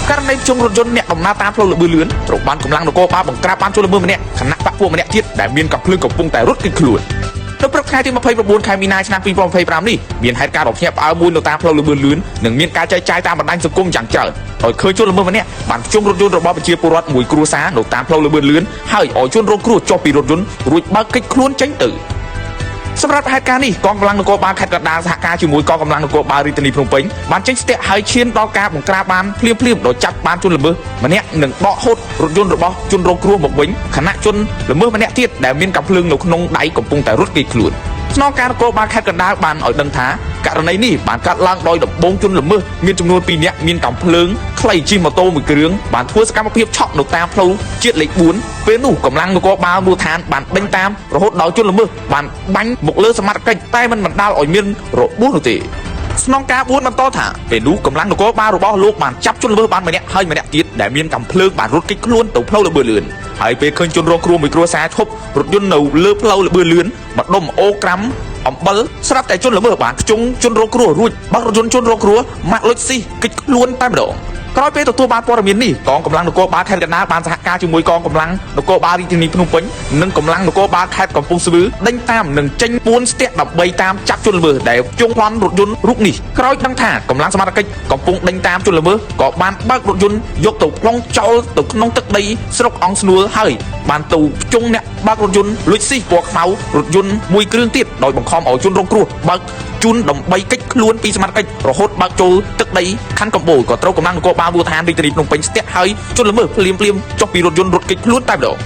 ករណីជុំរថយន្តអ្នកដំណើរតាមផ្លូវលឿនត្រូវបានកម្លាំងនគរបាលបង្ក្រាបបានជួយល្មើសម្នាក់ខណៈបកពួកម្នាក់ទៀតដែលមានកំភ្លើងកំពុងតែរត់គេចខ្លួននៅព្រឹកថ្ងៃទី29 ខែមីនាឆ្នាំ2025នេះមានហេតុការណ៍រំភើបផ្អើលមួយនៅតាមផ្លូវលឿននិងមានការចែកចាយតាមបណ្ដាញសង្គមយ៉ាងច្រើនដោយឃើញជនល្មើសម្នាក់បានជុំរថយន្តរបស់ប្រជាពលរដ្ឋមួយគ្រួសារនៅតាមផ្លូវលឿនហើយឲ្យជនរងគ្រោះចុះពីរថយន្តរួចបើកគេចខ្លួនចេញទៅសម្រាប់ហេតុការណ៍នេះកងកម្លាំងនគរបាលខេត្តកណ្ដាលសហការជាមួយកងកម្លាំងនគរបាលរាជធានីភ្នំពេញបានចេញស្ទាក់ហើយឈានដល់ការបង្ក្រាបបានភ្លាមដោយចាប់បានជនល្មើសម្នាក់និងដកហូតរថយន្តរបស់ជនរងគ្រោះមកវិញខណៈជនល្មើសម្នាក់ទៀតដែលមានកាំភ្លើងនៅក្នុងដៃកំពុងតែរត់គេចខ្លួនស្នងការនគរបាលខេត្តកណ្ដាលបានឲ្យដឹងថាករណីនេះបានកាត់ឡើងដោយដំបងជនល្មើសមានចំនួន2នាក់មានកាំភ្លើងខ្លីជិះម៉ូតូមួយគ្រឿងបានធ្វើសកម្មភាពឆក់នៅតាមផ្លូវជាតិលេខ4ពេលនោះកម្លាំងនគរបាលមូលដ្ឋានបានដេញតាមរហូតដល់ជនល្មើសបានបាញ់មកលើសមត្ថកិច្ចតែមិនបណ្ដាលឲ្យមានរបួសនោះទេស្នងការ4បន្តថាពេលនោះកម្លាំងនគរបាលរបស់លោកបានចាប់ជនល្មើសបានម្នាក់ហើយម្នាក់ទៀតដែលមានកាំភ្លើងបានរត់គេចខ្លួនទៅផ្លូវលឿនហើយពេលឃើញជនរងគ្រោះមួយគ្រួសារឈប់រថយន្តនៅលើផ្លូវលឿនម្ដុំអូក្រាំអំបិលស្រាប់តែជនល្មើសបានខ្ជុងជនរងគ្រោះរួចបើករថយន្តជនរងគ្រោះម៉ាក់លុចស៊ីគេចខ្លួនតែម្ដងក្រោយពេលទទួលបានព័ត៌មាននេះកងកម្លាំងនគរបាលខេត្តកណ្ដាលបានសហការជាមួយកងកម្លាំងនគរបាលរាជធានីភ្នំពេញនិងកម្លាំងនគរបាលខេត្តកំពង់ស្ពឺដេញតាមនិងចេញពួនស្ទាក់ដើម្បីតាមចាប់ជនល្មើសដែលជុំប្លន់រថយន្តរូបនេះក្រោយដឹងថាកម្លាំងសមត្ថកិច្ចកំពុងដេញតាមជនល្មើសក៏បានបើករថយន្តយកទៅប្លង់ចោលទៅក្នុងទឹកដីស្រុកអង្គស្នួលហើយបានទៅជុំអ្នកបើករថយន្តលួចស៊ីពណ៌ខ្មៅរថយន្តមួយគ្រឿងទៀតដោយបង្ខំឲ្យជនរងគ្រោះបើកជូនដើម្បីកិច្ចខ្លួនពីសមត្ថកិច្ចរហូតបើកចូលទឹកដីខណ្ឌកំពូលក៏ត្រូវកម្លាំងនគរបាលមូលដ្ឋានរាជធានីភ្នំពេញស្ទាក់ហើយជនល្មើសភ្លាមចុះពីរថយន្តរត់គេចខ្លួនតែម្ដង